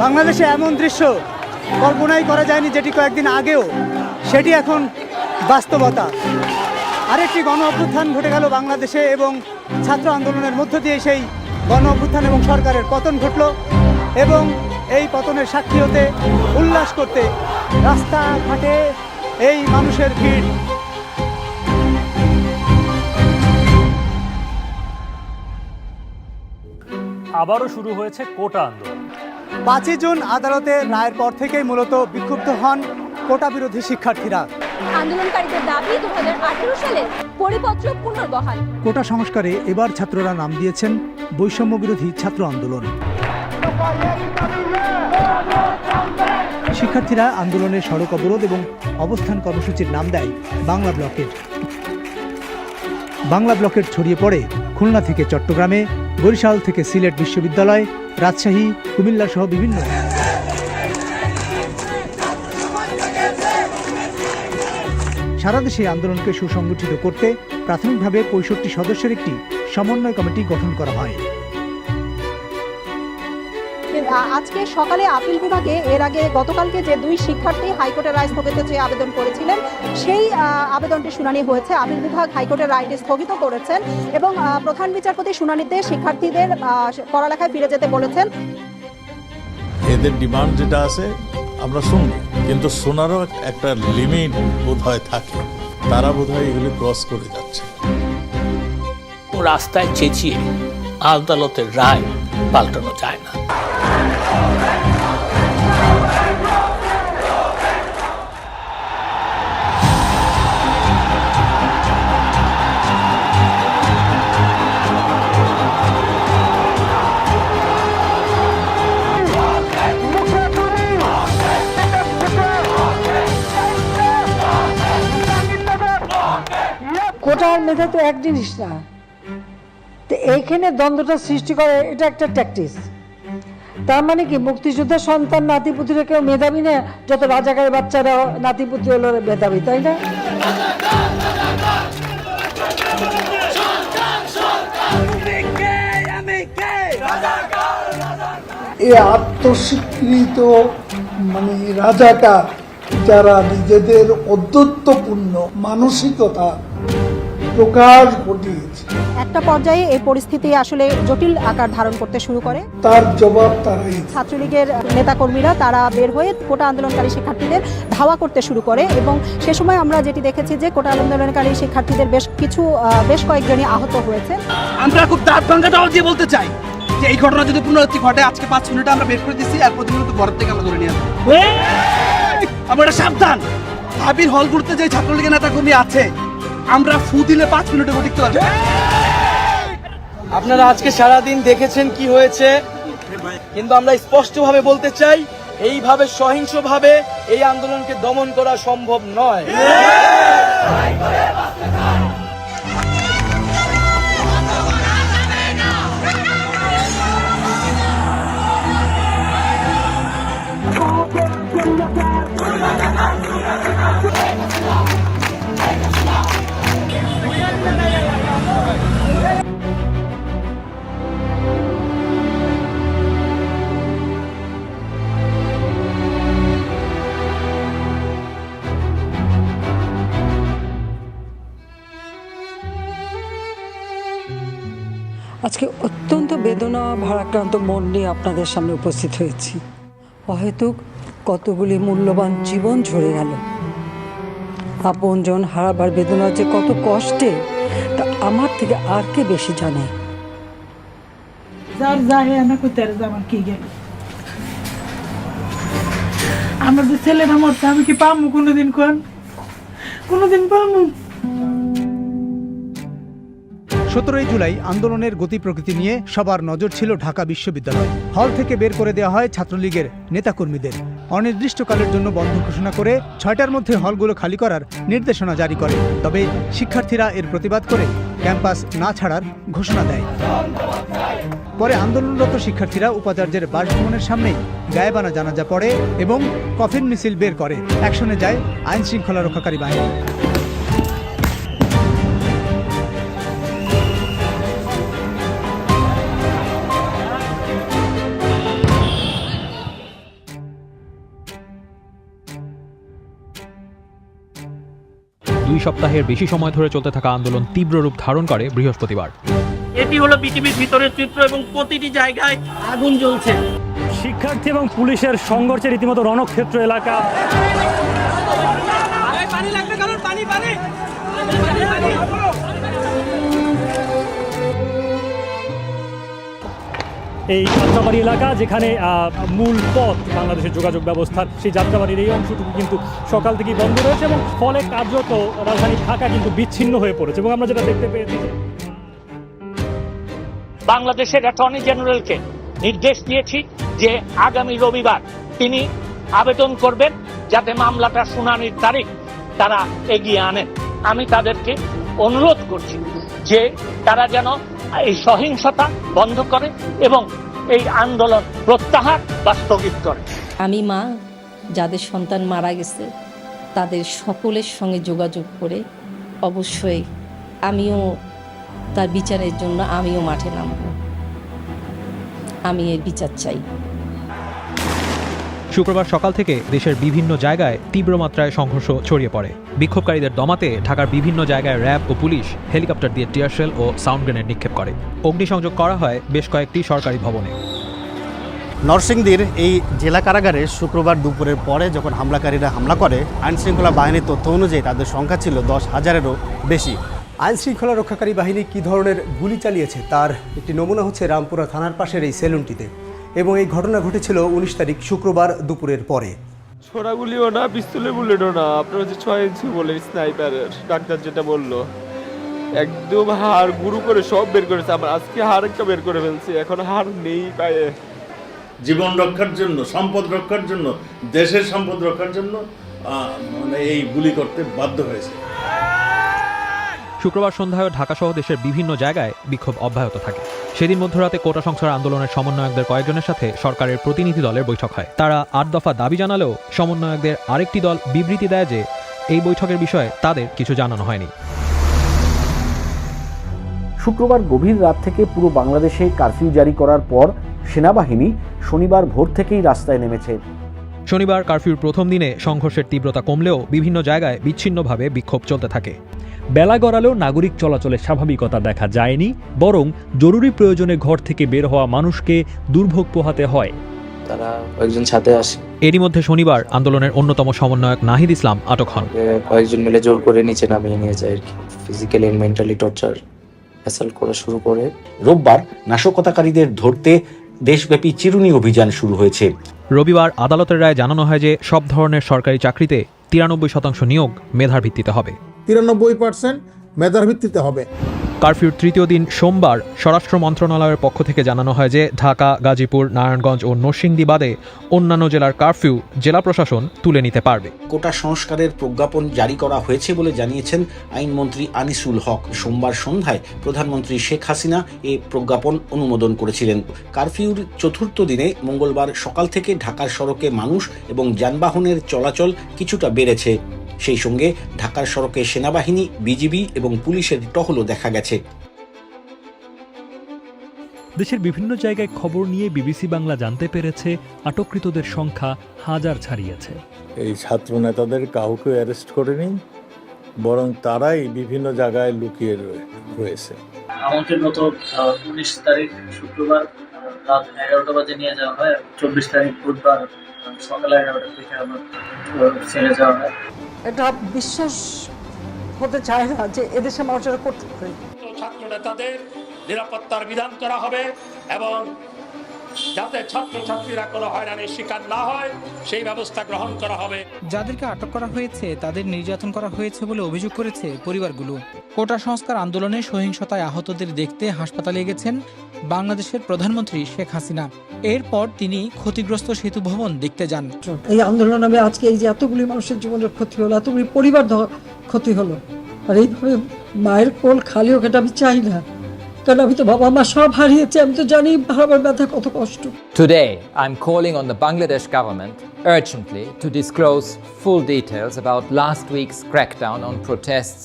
বাংলাদেশে এমন দৃশ্য কল্পনাই করা যায়নি, যেটি কয়েকদিন আগেও, সেটি এখন বাস্তবতা। আরেকটি গণ অভ্যুত্থান ঘটে গেল বাংলাদেশে এবং ছাত্র আন্দোলনের মধ্য দিয়ে সেই গণ অভ্যুত্থান এবং সরকারের পতন ঘটল এবং এই পতনের সাক্ষী হতে, উল্লাস করতে রাস্তাঘাটে এই মানুষের ভিড়। আবারও শুরু হয়েছে কোটা আন্দোলন। 5 জুন আদালতের রায়ের পর থেকেই মূলত বিক্ষুব্ধ হন কোটা বিরোধী শিক্ষার্থীরা। আন্দোলনকারীদের দাবি 2018 সালের পরিপত্র পুনর্বহাল। কোটা সংস্কারে এবার ছাত্ররা নাম দিয়েছেন বৈষম্য বিরোধী ছাত্র আন্দোলন। শিক্ষার্থীরা আন্দোলনের সড়ক অবরোধ এবং অবস্থান কর্মসূচির নাম দেয় বাংলা ব্লকেট। বাংলা ব্লকেট ছড়িয়ে পড়ে খুলনা থেকে চট্টগ্রামে, বরিশাল থেকে সিলেট বিশ্ববিদ্যালয়, রাজশাহী, কুমিল্লা সহ বিভিন্ন। সারা দেশে আন্দোলনকে সুসংগঠিত করতে প্রাথমিকভাবে 65 সদস্যের একটি সমন্বয় কমিটি গঠন করা হয়। আজকে সকালে আপিল বিভাগে এর আগে গতকালকে যে 2 শিক্ষার্থী হাইকোর্টের রায় স্থগিত চেয়ে আবেদন করেছিলেন, সেই আবেদনটি শুনানি হয়েছে। আপিল বিভাগ হাইকোর্টের রায়টি স্থগিত করেছেন এবং প্রধান বিচারপতি শুনানিতে শিক্ষার্থীদের পড়ালেখায় ফিরে যেতে বলেছেন। এদের ডিমান্ড যেটা আছে আমরা শুনি, কিন্তু শোনারও একটা লিমিট বোধহয় থাকে, তারা বোধহয় এগুলি ক্রস করে যাচ্ছে। রাস্তায় চেঁচিয়ে আদালতের রায় পাল্টানো যায় না। কোটার মেধা তো এক জিনিস না, তো এইখানে দ্বন্দ্বটা সৃষ্টি করে, এটা একটা ট্যাকটিস। তার মানে কি মুক্তিযোদ্ধার সন্তান নাতিপুতিরা কেউ মেধাবী না, যত রাজাকারের বাচ্চারা নাতিপুতি হলো মেধাবী, তাই না? এই আত্মস্বীকৃত মানে রাজাকার যারা নিজেদের অদ্যত্বপূর্ণ মানসিকতা প্রকাশ ঘটিয়েছে, একটা পর্যায়ে এই পরিস্থিতি আসলে জটিল আকার ধারণ করতে শুরু করে। তার জবাব তারাই। ছাত্রলীগের নেতাকর্মীরা তারা বের হয়ে কোটা আন্দোলনকারী শিক্ষার্থীদের ধাওয়া করতে শুরু করে এবং সে সময় আমরা যেটি দেখেছি যে কোটা আন্দোলনকারী শিক্ষার্থীদের বেশ কয়েকজনই আহত হয়েছে। আমরা খুব দাঁত ভাঙা দাওয়া দিয়ে বলতে চাই যে এই ঘটনা যদি পুনরাবৃত্তি ঘটে, আজকে 5 মিনিটে আমরা বের করে দিচ্ছি, আর প্রতিনিয়ত ঘরের থেকে আমরা ধরে নিয়ে আসবো। আমরা সাবধান, ভাবির হলগুলোতে যে ছাত্রলীগের নেতাকর্মী আছে, আমরা ফু দিলে 5 মিনিটে টিকতে পারবো। আপনারা আজকে সারাদিন দেখেছেন কি হয়েছে, কিন্তু আমরা স্পষ্টভাবে বলতে চাই, এইভাবে সহিংসভাবে এই আন্দোলনকে দমন করা সম্ভব নয়। আজকে অত্যন্ত বেদনা ভারাক্রান্ত মন নিয়ে আপনাদের সামনে উপস্থিত হয়েছি। হয়তো কতগুলি মূল্যবান জীবন ঝরে গেল। আপনজন হারাবার বেদনা যে কত কষ্টে, তা আমার থেকে আর কে বেশি জানে। আমাদের ছেলেরা মরতে আমি কি পাবো কোনোদিন? কোনোদিন পাবো? 17 জুলাই আন্দোলনের গতি প্রকৃতি নিয়ে সবার নজর ছিল ঢাকা বিশ্ববিদ্যালয়। হল থেকে বের করে দেওয়া হয় ছাত্রলীগের নেতাকর্মীদের। অনির্দিষ্টকালের জন্য বন্ধ ঘোষণা করে 6টার মধ্যে হলগুলো খালি করার নির্দেশনা জারি করে। তবে শিক্ষার্থীরা এর প্রতিবাদ করে ক্যাম্পাস না ছাড়ার ঘোষণা দেয়। পরে আন্দোলনরত শিক্ষার্থীরা উপাচার্যের বাসভবনের সামনেই গায়েবানা জানাজা পড়ে এবং কফিন মিছিল বের করে। অ্যাকশনে যায় আইন শৃঙ্খলা রক্ষাকারী বাহিনী। 2 সপ্তাহের বেশি সময় ধরে চলতে থাকা আন্দোলন তীব্র রূপ ধারণ করে বৃহস্পতিবার। এটি হলো পৃথিবীর ভিতরের চিত্র এবং প্রতিটি জায়গায় আগুন জ্বলছে। শিক্ষার্থী এবং পুলিশের সংঘর্ষে রীতিমতো রণক্ষেত্র এলাকা। এই যাত্রাবাড়ি এলাকা, যেখানে মূল পথ বাংলাদেশের যোগাযোগ ব্যবস্থার, সেই যাত্রাবাড়ির এই অংশটুকু কিন্তু সকাল থেকেই বন্ধ রয়েছে এবং ফলে কার্যত রাজধানী ঢাকা কিন্তু বিচ্ছিন্ন হয়ে পড়েছে। এবং আমরা যেটা দেখতে পেয়েছি, বাংলাদেশের অ্যাটর্নি জেনারেলকে নির্দেশ দিয়েছি যে আগামী রবিবার তিনি আবেদন করবেন যাতে মামলাটা শুনানির তারিখ তারা এগিয়ে আনেন। আমি তাদেরকে অনুরোধ করছি যে তারা যেন এই সহিংসতা বন্ধ করে এবং এই আন্দোলন প্রত্যাহার বা স্থগিত করে। আমি মা, যাদের সন্তান মারা গেছে তাদের সকলের সঙ্গে যোগাযোগ করে অবশ্যই আমিও তার বিচারের জন্য আমিও মাঠে নামব। আমি এর বিচার চাই। শুক্রবার সকাল থেকে দেশের বিভিন্ন জায়গায় তীব্র মাত্রায় সংঘর্ষ ছড়িয়ে পড়ে। বিক্ষোভকারীদের দমাতে ঢাকার বিভিন্ন জায়গায় র্যাব ও পুলিশ হেলিকপ্টার দিয়ে টিয়ারশেল ও সাউন্ড গ্রেনেড নিক্ষেপ করে। অগ্নিসংযোগ করা হয় বেশ কয়েকটি সরকারি ভবনে। নরসিংদীর এই জেলা কারাগারে শুক্রবার দুপুরের পরে যখন হামলাকারীরা হামলা করে, আইনশৃঙ্খলা বাহিনীর তথ্য অনুযায়ী তাদের সংখ্যা ছিল 10,000-এরও বেশি। আইনশৃঙ্খলা রক্ষাকারী বাহিনী কী ধরনের গুলি চালিয়েছে তার একটি নমুনা হচ্ছে রামপুরা থানার পাশের এই সেলুনটিতে। এবং এই ঘটনা ঘটেছিল 19 তারিখ শুক্রবার দুপুরের পরে। ছোড়াগুলিও না, পিস্তলে বুলেটও না, আপনার হচ্ছে 6 ইঞ্চি বলে স্নাইপারের। ডাক্তার যেটা বললো একদম হাড় গুরু করে সব বের করেছে। আমার আজকে হাড় একটা বের করে ফেলছি, এখন হাড় নেই পায়ে। জীবন রক্ষার জন্য, সম্পদ রক্ষার জন্য, দেশের সম্পদ রক্ষার জন্য মানে এই গুলি করতে বাধ্য হয়েছে। শুক্রবার সন্ধ্যায় ঢাকাসহ দেশের বিভিন্ন জায়গায় বিক্ষোভ অব্যাহত থাকে। সেদিন মধ্যরাতে কোটা সংস্কার আন্দোলনের সমন্বয়কদের কয়েকজনের সাথে সরকারের প্রতিনিধি দলের বৈঠক হয়। তারা 8 দফা দাবি জানালেও সমন্বয়কদের আরেকটি দল বিবৃতি দেয় যে এই বৈঠকের বিষয়ে তাদের কিছু জানানো হয়নি। শুক্রবার গভীর রাত থেকে পুরো বাংলাদেশে কারফিউ জারি করার পর সেনাবাহিনী শনিবার ভোর থেকেই রাস্তায় নেমেছে। শনিবার কারফিউর প্রথম দিনে সংঘর্ষের তীব্রতা কমলেও বিভিন্ন জায়গায় বিচ্ছিন্নভাবে বিক্ষোভ চলতে থাকে। বেলা গড়ালেও নাগরিক চলাচলে স্বাভাবিকতা দেখা যায়নি, বরং জরুরি প্রয়োজনে ঘর থেকে বের হওয়া মানুষকে দুর্ভোগ পোহাতে হয়। তারা কয়েকজন সাথে আসে। এরই মধ্যে শনিবার আন্দোলনের অন্যতম সমন্বয়ক নাহিদ ইসলাম আটক হন। কয়েকজন মিলে জোর করে নিচে নামিয়ে নিয়ে যায় আর কি, physically and mentally torture assault করা শুরু করে। রোববার নাশকতাকারীদের ধরতে দেশব্যাপী চিরুনি অভিযান শুরু হয়েছে। রবিবার আদালতের রায়ে জানানো হয় যে সব ধরনের সরকারি চাকরিতে 93% নিয়োগ মেধার ভিত্তিতে হবে। 93% মেধার ভিত্তিতে হবে। কারফিউর তৃতীয় দিন সোমবার স্বরাষ্ট্র মন্ত্রণালয়ের পক্ষ থেকে জানানো হয় যে ঢাকা, গাজীপুর, নারায়ণগঞ্জ ও নরসিংদী বাদে অন্যান্য জেলার কারফিউ জেলা প্রশাসন তুলে নিতে পারবে। কোটা সংস্কারের প্রজ্ঞাপন জারি করা হয়েছে বলে জানিয়েছেন আইনমন্ত্রী আনিসুল হক। সোমবার সন্ধ্যায় প্রধানমন্ত্রী শেখ হাসিনা এ প্রজ্ঞাপন অনুমোদন করেছিলেন। কারফিউর চতুর্থ দিনে মঙ্গলবার সকাল থেকে ঢাকার সড়কে মানুষ এবং যানবাহনের চলাচল কিছুটা বেড়েছে। সেই সঙ্গে ঢাকার সড়কে সেনাবাহিনী, বিজিবি এবং পুলিশের টহলও দেখা গেছে। দেশের বিভিন্ন জায়গায় খবর নিয়ে বিবিসি বাংলা জানতে পেরেছে আটককৃতদের সংখ্যা 1000 ছাড়িয়েছে। এই ছাত্র নেতাদের কাউকে অ্যারেস্ট করেনি, বরং তারাই বিভিন্ন জায়গায় লুকিয়ে রয়েছে। আমাদের মতো 19 তারিখ শুক্রবার রাত 11টা বাজে নিয়ে যাওয়া হয়। 24 তারিখ বুধবার সকালে 11টা থেকে আমার ছেড়ে যাওয়া হয়। এটা বিশ্বাস হতে চায় না যে এদেশের মানুষেরা করতে পারে। ছাত্র নেতাদের নিরাপত্তার বিধান করা হবে এবং যাতে ছাত্রছাত্রীরা কোনো হয়রানির শিকার না হয় সেই ব্যবস্থা গ্রহণ করা হবে। যাদেরকে আটক করা হয়েছে তাদের নির্যাতন করা হয়েছে বলে অভিযোগ করেছে পরিবারগুলো। কোটা সংস্কার আন্দোলনে সহিংসতায় আহতদের দেখতে হাসপাতালে গেছেন বাংলাদেশের প্রধানমন্ত্রী শেখ হাসিনা। এরপর তিনি ক্ষতিগ্রস্ত সেতু ভবন দেখতে যান। এই আন্দোলন আমি আজকে এই যে এতগুলি মানুষের জীবনের ক্ষতি হলো, এতগুলি পরিবার ক্ষতি হলো, আর এইভাবে মায়ের কোল খালি হোক এটা আমি চাই না, কারণ আমি তো বাবা মা সব হারিয়েছি, আমি তো জানি হারাবার ব্যথা কত কষ্ট। Today, I'm calling on the Bangladesh government urgently to disclose full details about last week's crackdown on protests.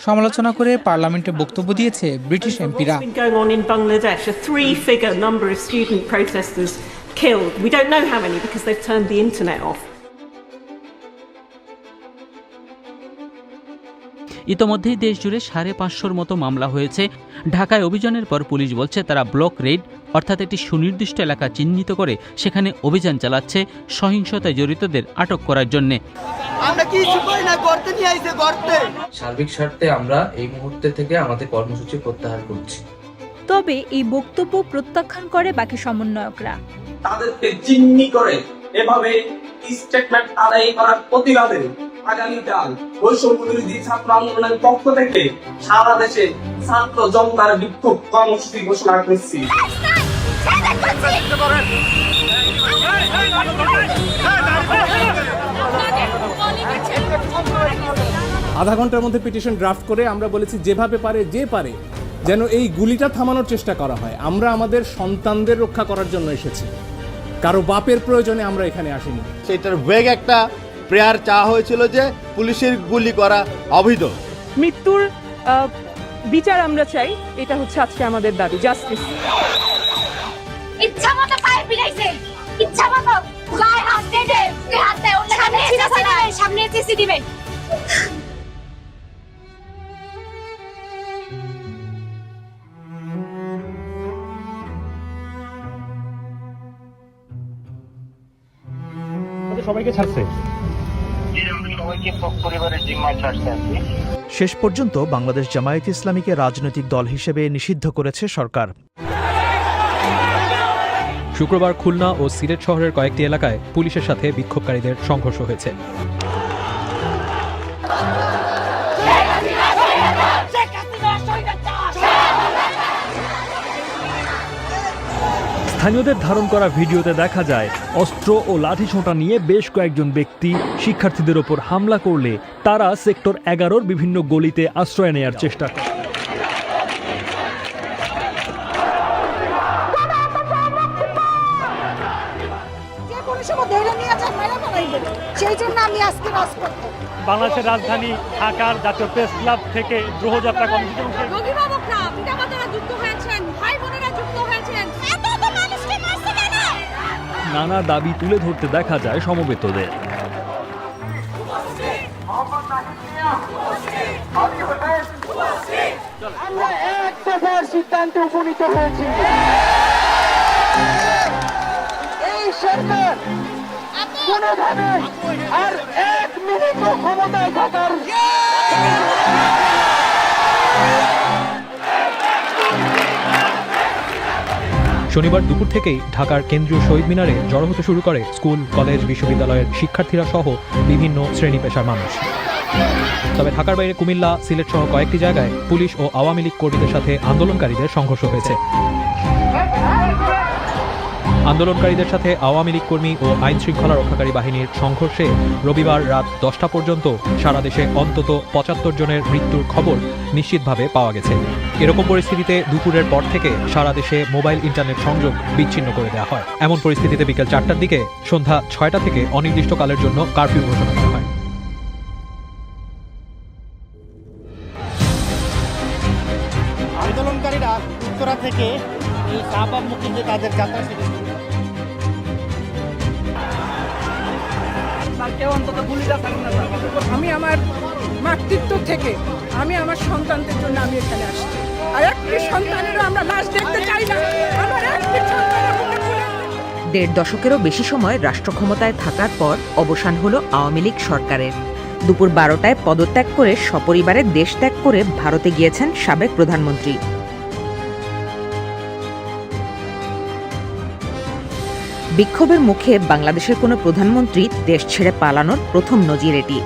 সমালোচনা করে পার্লামেন্টে বক্তব্য দিয়েছে ব্রিটিশ এমপিরা। Going on in Bangladesh, a 3-figure number of student protesters killed. We don't know how many because they've turned the internet off. ইতোমধ্যেই দেশ জুড়ে 550-র মতো মামলা হয়েছে। ঢাকায় অভিযানের পর পুলিশ বলছে তারা ব্লক রেড অর্থাৎ একটি সুনির্দিষ্ট এলাকা চিহ্নিত করে সেখানে অভিযান চালাচ্ছে সহিংসতায় জড়িতদের আটক করার জন্য। সার্বিক স্বার্থে আমরা এই মুহূর্তে থেকে আমাদের কর্মসূচি প্রত্যাহার করছি। তবে এই বক্তব্য প্রত্যাখ্যান করে বাকি সমন্বয়করা। তাদেরকে জিম্মি করে এভাবে স্টেটমেন্ট আদায় করার প্রতিবাদে আগামীকাল বৈষম্যবিরোধী ছাত্র আন্দোলনের পক্ষ থেকে সারা দেশে ছাত্র জনতার বিক্ষোভ কর্মসূচি ঘোষণা করছি। আধা ঘন্টার মধ্যে পিটিশন ড্রাফট করে আমরা বলেছি যেভাবে পারে যে পারে যেন এই গুলিটা থামানোর চেষ্টা করা হয়। আমরা আমাদের সন্তানদের রক্ষা করার জন্য এসেছি, কারো বাপের প্রয়োজনে আমরা এখানে আসিনি। সেটার বেগ একটা প্রেয়ার চাওয়া হয়েছিল যে পুলিশের গুলি করা অবৈধ। মৃত্যুর বিচার আমরা চাই, এটা হচ্ছে আজকে আমাদের দাবি, জাস্টিস। ইচ্ছা মতো পায়ে পিটাইছে, ইচ্ছা মতো গায়ে হাত দিয়ে হাত দেয়, সামনে চিঠি দিবে। সবাইকে ছাড়ছে, শেষ পর্যন্ত বাংলাদেশ জামায়াতে ইসলামীকে রাজনৈতিক দল হিসেবে নিষিদ্ধ করেছে সরকার। শুক্রবার খুলনা ও সিলেট শহরের কয়েকটি এলাকায় পুলিশের সাথে বিক্ষোভকারীদের সংঘর্ষ হয়েছে। স্থানীয়দের ধারণ করা ভিডিওতে দেখা যায় অস্ত্র ও লাঠিসোঁটা নিয়ে বেশ কয়েকজন ব্যক্তি শিক্ষার্থীদের ওপর হামলা করলে তারা সেক্টর 11-র বিভিন্ন গলিতে আশ্রয় নেয়ার চেষ্টা করে। বাংলাদেশের রাজধানী ঢাকার জাতীয় প্রেস ক্লাব থেকে গ্রহযাত্রা কর্মসূচি নানা দাবি তুলে ধরতে দেখা যায় সমবেতদের। আমরা এক দফার সিদ্ধান্তে উপনীত হয়েছি, এই সরকার কোনোভাবে আর 1 মিনিট ক্ষমতায় থাকার শনিবার দুপুর থেকেই ঢাকার কেন্দ্রীয় শহীদ মিনারে জড়ো হতে শুরু করে স্কুল, কলেজ, বিশ্ববিদ্যালয়ের শিক্ষার্থীরা সহ বিভিন্ন শ্রেণী পেশার মানুষ। তবে ঢাকার বাইরে কুমিল্লা, সিলেট সহ কয়েকটি জায়গায় পুলিশ ও আওয়ামী লীগ কর্মীদের সাথে আন্দোলনকারীদের সংঘর্ষ হয়েছে। আন্দোলনকারীদের সাথে আওয়ামী লীগ কর্মী ও আইন শৃঙ্খলা রক্ষাকারী বাহিনীর সংঘর্ষে রবিবার রাত 10টা পর্যন্ত সারা দেশে অন্তত 75 জনের মৃত্যুর খবর নিশ্চিতভাবে পাওয়া গেছে। এরকম পরিস্থিতিতে দুপুরের পর থেকে সারা দেশে মোবাইল ইন্টারনেট সংযোগ বিচ্ছিন্ন করে দেওয়া হয়। এমন পরিস্থিতিতে বিকেল 4টার দিকে সন্ধ্যা 6টা থেকে অনির্দিষ্টকালের জন্য কারফিউ ঘোষণা করা হয়। আন্দোলনকারীরা উত্তরা থেকে এই শাহবাগমুখী যে তাদের যাত্রা সেটি আমি আমার মাতৃত্ব থেকে আমি আমার সন্তানদের জন্য আমি এখানে আসছি, আর একটি সন্তানেরও আমরা লাশ দেখতে চাই না। আমার একটি সন্তানের 1.5 দশকেরও বেশি সময় রাষ্ট্র ক্ষমতায় থাকার পর অবসান হলো আওয়ামী লীগ সরকারের। দুপুর 12টায় পদত্যাগ করে সপরিবারে দেশ ত্যাগ করে ভারতে গিয়েছেন সাবেক প্রধানমন্ত্রী। বিক্ষোভের মুখে বাংলাদেশের কোনো প্রধানমন্ত্রী দেশ ছেড়ে পালানোর প্রথম নজির এটি।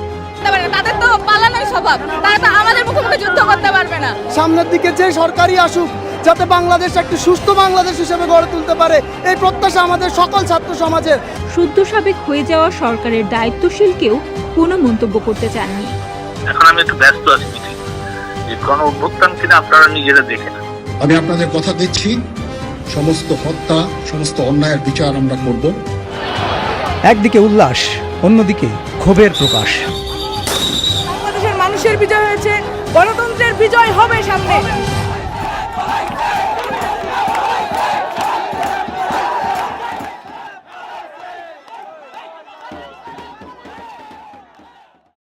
তাদের তো পালানোর স্বভাব, তারা তো আমাদের মুখোমুখি যুদ্ধ করতে পারবে না। সামনের দিকে যে সরকারই আসুক, যাতে বাংলাদেশ একটি সুস্থ বাংলাদেশ হিসেবে গড়ে তুলতে পারে, এই প্রত্যাশা আমাদের সকল ছাত্র সমাজের। শুদ্ধ সাবেক হয়ে যাওয়া সরকারের দায়িত্বশীল কেউ কোনো মন্তব্য করতে চাননি। এখন আমি একটু ব্যস্ত আছি, যে কোন অভ্যুত্থান কিনা আপনারা নিজেরা দেখেন। আমি আপনাদের কথা দিচ্ছি, সমস্ত হত্যা, সমস্ত অন্যায়ের বিচার আমরা করব। একদিকে উল্লাস, অন্যদিকে ক্ষোভের প্রকাশ। বাংলাদেশের মানুষের বিজয় হয়েছে, গণতন্ত্রের বিজয় হবে সামনে।